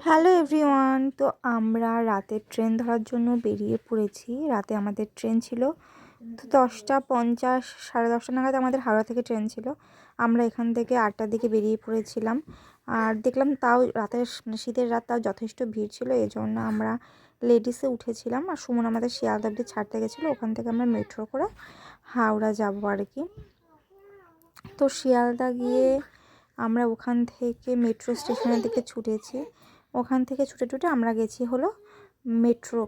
Hello everyone. তো আমরা রাতে ট্রেন ধরার জন্য বেরিয়ে পড়েছি। রাতে আমাদের ট্রেন ছিল তো 10:50 10:30 নাগাদ আমাদের হাওড়া থেকে ট্রেন ছিল। আমরা এখান থেকে 8টার দিকে বেরিয়ে পড়েছিলাম। আর দেখলাম তাও রাতের শীতের রাত তাও যথেষ্ট ভিড় ছিল, এই জন্য আমরা লেডিসে উঠেছিলাম। আর সুমন আমাদের শিয়ালদা অবধি ছাড়তে গেছিলো, ওখান থেকে আমরা মেট্রো করে হাওড়া যাবো আর কি। তো শিয়ালদা গিয়ে আমরা ওখান থেকে মেট্রো স্টেশনের দিকে ছুটেছি। ওখান থেকে ছুটে আমরা গেছি হলো মেট্রো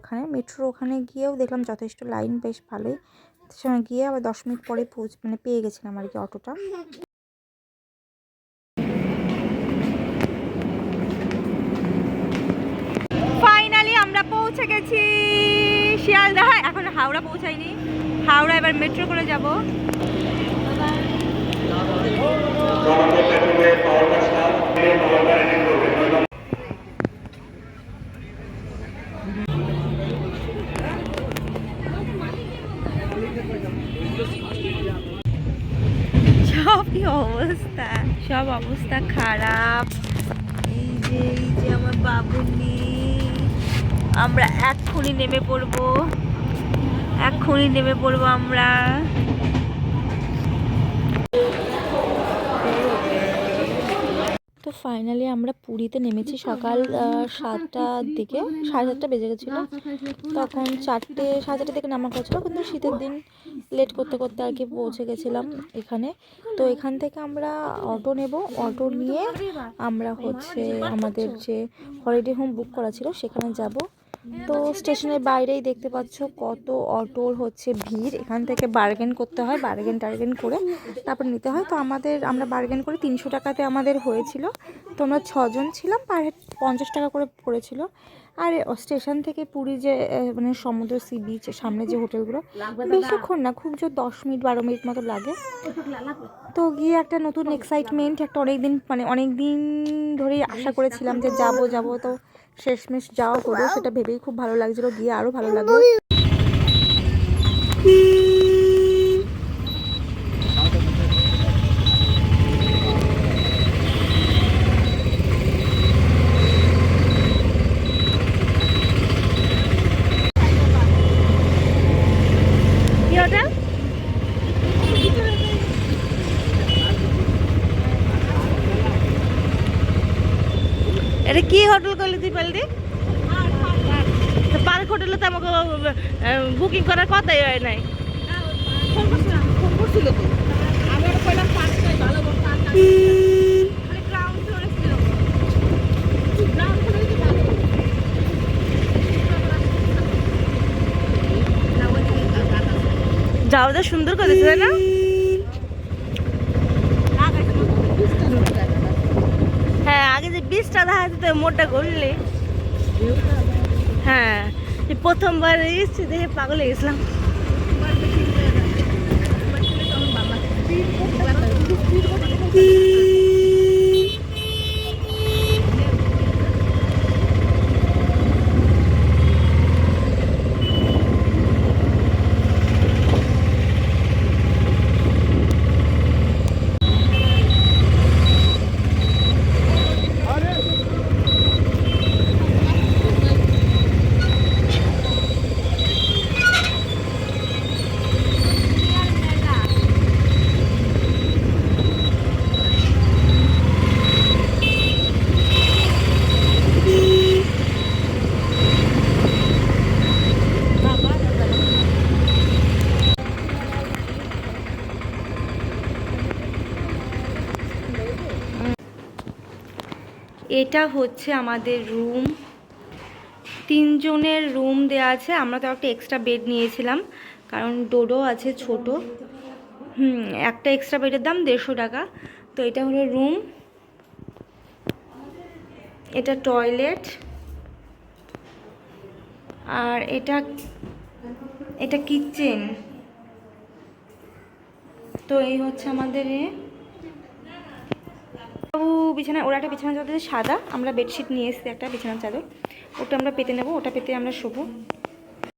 ওখানে গিয়েও দেখলাম যথেষ্ট লাইন, বেশ ভালোই। সেখানে গিয়ে আবার 10 মিনিট পরে পেয়ে গেছিলাম আর কি অটোটা। ফাইনালি আমরা পৌঁছে গেছি শিয়ালদা। এখন হাওড়া পৌঁছাইনি, হাওড়া এবার মেট্রো করে যাব। সব অবস্থা খারাপ। এই যে আমার বাবুনি, আমরা এক্ষুনি নেমে পড়বো আমরা। তো ফাইনালি আমরা পুরীতে নেমেছি সকাল 7টার দিকে, 7:30 বেজে গেছিলো। তখন 4:30 দিকে নামা হয়েছিলো, কিন্তু শীতের দিন লেট করতে করতে আর কি পৌঁছে গেছিলাম এখানে। তো এখান থেকে আমরা অটো নেব, অটো নিয়ে আমরা আমাদের যে হলিডে হোম বুক করা ছিল সেখানে যাব। তো স্টেশনের বাইরেই দেখতে পাচ্ছ কত অটোর ভিড়। এখান থেকে বার্গেন করতে হয়, বার্গেন করে তারপর নিতে হয়। তো আমরা বার্গেন করে 300 টাকাতে আমাদের হয়েছিল। তো আমরা 6 জন ছিলাম, পার হেড 50 টাকা করে পড়েছিল। আর স্টেশন থেকে পুরী যে মানে সমুদ্র সি বিচ সামনে যে হোটেলগুলো, বেশিক্ষণ না, খুব জোর 10 মিনিট 12 মিনিট মতো লাগে। তো গিয়ে একটা নতুন এক্সাইটমেন্ট, একটা অনেক দিন ধরেই আশা করেছিলাম যে যাব। তো শেষমেশ যাওয়া হলো, সেটা ভেবেই খুব ভালো লাগছিল, গিয়ে আরও ভালো লাগলো। এটা কি হোটেল করলি তুই পাল্টি? পার্ক হোটেলে তো আমাকে বুকিং করার কথাই হয় নাই। যাও যা সুন্দর করেছে না। হ্যাঁ, আগে যে বীজটা দেখা যেত মোটটা করলে। হ্যাঁ, প্রথমবার এসেছি দেখে পাগল হয়ে গেছিলাম। এটা আমাদের রুম, 3 জনের রুম দেওয়া আছে। আমরা তো একটা এক্সট্রা বেড নিয়েছিলাম, কারণ ডোডো আছে ছোট। একটা এক্সট্রা বেডের দাম 150 টাকা। তো এটা হলো রুম, এটা টয়লেট, আর এটা কিচেন। তো এই আমাদের বিছানা। ওরা একটা বিছানা চাদর সাদা, আমরা বেডশিট নিয়ে এসেছি একটা বিছানা চাদর, ওটা আমরা পেতে নেবো, ওটা পেতে আমরা শোবো।